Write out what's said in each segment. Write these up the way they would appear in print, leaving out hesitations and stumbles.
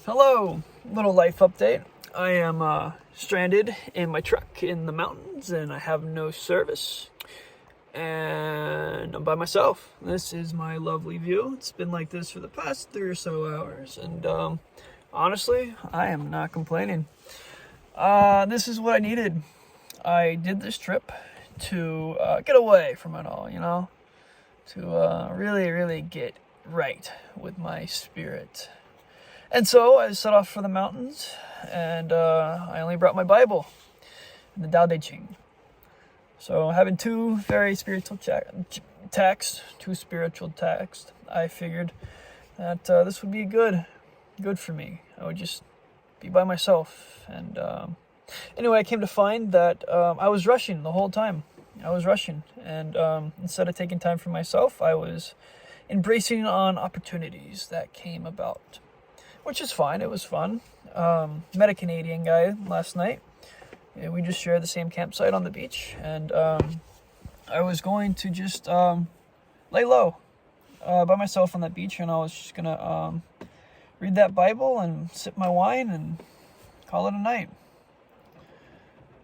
Hello, little life update. I am stranded in my truck in the mountains and I have no service. And I'm by myself. This is my lovely view. It's been like this for the past 3 or so hours. And honestly, I am not complaining. This is what I needed. I did this trip to get away from it all, to really, really get right with my spirit. And so I set off for the mountains, and I only brought my Bible and the Tao Te Ching. So having two very spiritual texts, I figured that this would be good for me. I would just be by myself. And anyway, I came to find that I was rushing the whole time. And instead of taking time for myself, I was embracing on opportunities that came about. Which is fine. It was fun. Met a Canadian guy last night. Yeah, we just shared the same campsite on the beach, and I was going to just lay low by myself on that beach, and I was just gonna read that Bible and sip my wine and call it a night.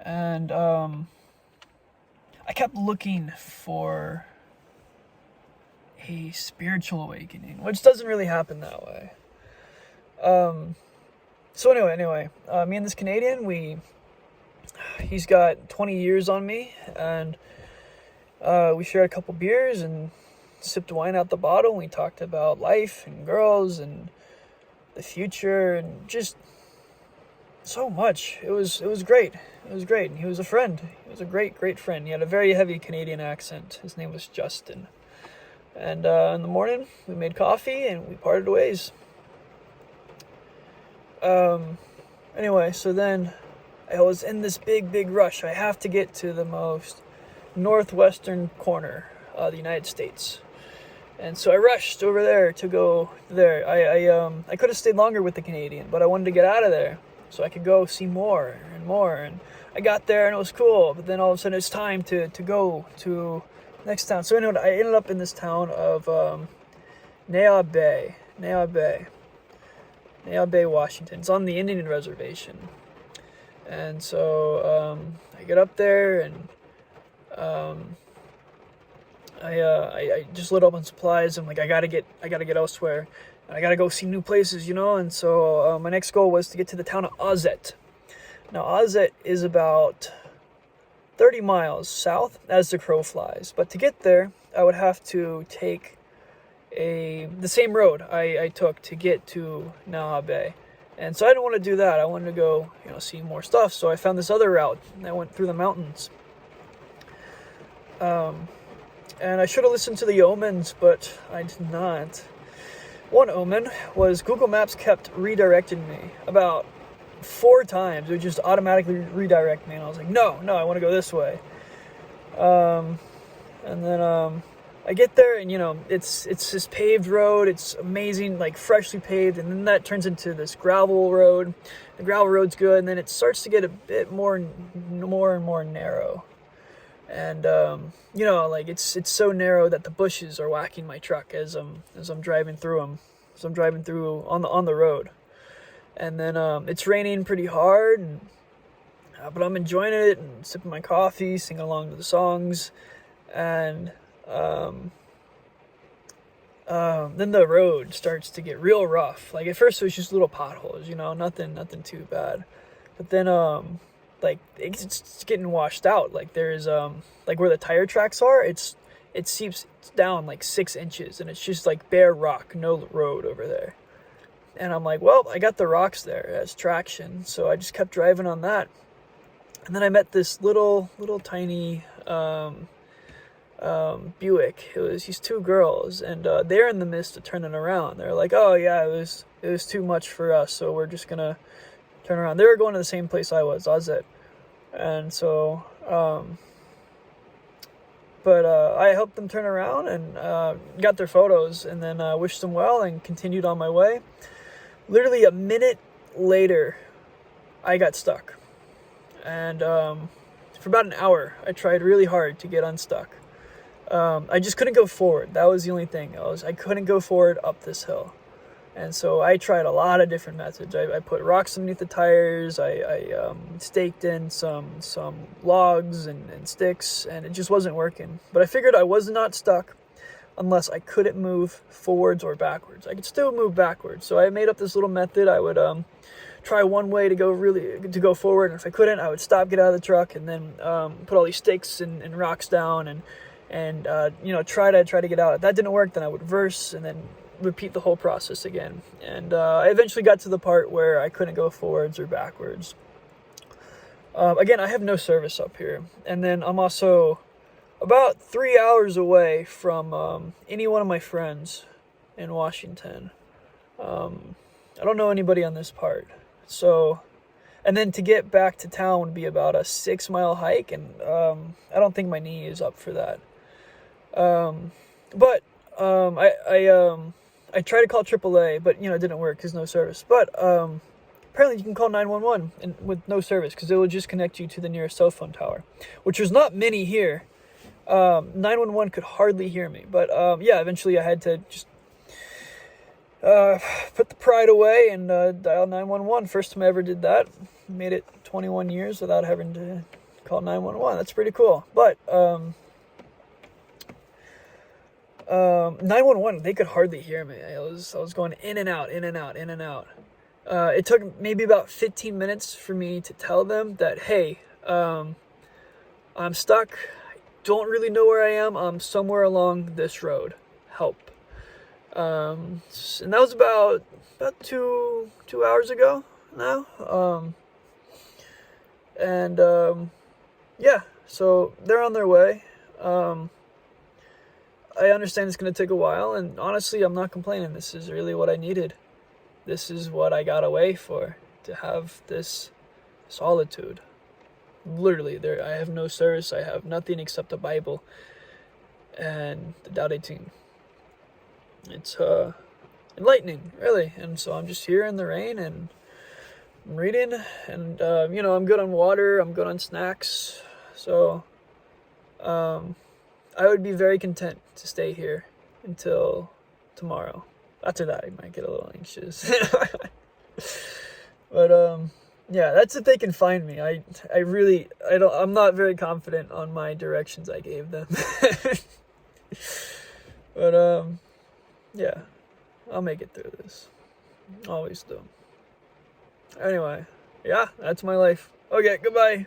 And I kept looking for a spiritual awakening, which doesn't really happen that way. So anyway, me and this Canadian, he's got 20 years on me, and we shared a couple beers and sipped wine out the bottle, and we talked about life and girls and the future and just so much. It was great. And he was a friend. He was a great friend. He had a very heavy Canadian accent. His name was Justin. And in the morning, we made coffee and we parted ways. Anyway, so then I was in this big rush. I have to get to the most northwestern corner of the United States. And so I rushed over there to go there. I could have stayed longer with the Canadian, but I wanted to get out of there so I could go see more and more. And I got there and it was cool, but then all of a sudden it's time to go to next town. So anyway, I ended up in this town of Neah Bay, Washington. It's on the Indian reservation. And so I get up there and I just lit up on supplies. I'm like, I gotta get elsewhere. I gotta go see new places, And so my next goal was to get to the town of Ozette. Now Ozette is about 30 miles south as the crow flies. But to get there, I would have to take the same road I took to get to Neah Bay. And so I didn't want to do that. I wanted to go, see more stuff. So I found this other route. I went through the mountains. And I should have listened to the omens, but I did not. One omen was Google Maps kept redirecting me about 4 times. It would just automatically redirect me. And I was like, no, I want to go this way. And then I get there and, it's this paved road. It's amazing, like freshly paved. And then that turns into this gravel road. The gravel road's good. And then it starts to get a bit more and more narrow. And, it's so narrow that the bushes are whacking my truck as I'm driving through them. So I'm driving through on the road. And then it's raining pretty hard. But I'm enjoying it and sipping my coffee, singing along to the songs. And then the road starts to get real rough. Like at first it was just little potholes, nothing too bad. But then it's getting washed out. Like there's like where the tire tracks are, it seeps down like 6 inches, and it's just like bare rock, no road over there. And I'm like, well, I got the rocks there as traction, so I just kept driving on that. And then I met this little tiny Buick. It was these 2 girls, and they're in the midst of turning around. They're like, oh yeah, it was too much for us, so we're just gonna turn around. They were going to the same place I was, Ozette. And so I helped them turn around and got their photos, and then wished them well and continued on my way. Literally a minute later, I got stuck. And for about an hour, I tried really hard to get unstuck. I just couldn't go forward. That was the only thing. I couldn't go forward up this hill. And so I tried a lot of different methods. I put rocks underneath the tires. I staked in some logs and sticks, and it just wasn't working. But I figured I was not stuck unless I couldn't move forwards or backwards. I could still move backwards. So I made up this little method. I would try one way to go forward, and if I couldn't, I would stop, get out of the truck, and then put all these stakes and rocks down, and try to get out. If that didn't work, then I would reverse and then repeat the whole process again. And I eventually got to the part where I couldn't go forwards or backwards. Again, I have no service up here, and then I'm also about 3 hours away from any one of my friends in Washington. I don't know anybody on this part, so, and then to get back to town would be about a 6-mile hike, and I don't think my knee is up for that. But I tried to call AAA, but it didn't work because no service. But apparently you can call 911 with no service, because it will just connect you to the nearest cell phone tower, which there's not many here. 911 could hardly hear me, but yeah, eventually I had to just put the pride away and dial 911. First time I ever did that. Made it 21 years without having to call 911. That's pretty cool. But 911, they could hardly hear me. I was going in and out, in and out, in and out. It took maybe about 15 minutes for me to tell them that, hey, I'm stuck. I don't really know where I am. I'm somewhere along this road. Help. And that was about 2 hours ago now. Yeah, so they're on their way. I understand it's going to take a while, and honestly, I'm not complaining. This is really what I needed. This is what I got away for, to have this solitude. Literally, I have no service. I have nothing except the Bible and the Tao Te Ching. It's enlightening, really. And so I'm just here in the rain, and I'm reading, and I'm good on water. I'm good on snacks. So I would be very content to stay here until tomorrow. After that, I might get a little anxious. But yeah, that's if they can find me. I'm not very confident on my directions I gave them. But yeah, I'll make it through this. Always do. Anyway, yeah, that's my life. Okay, goodbye.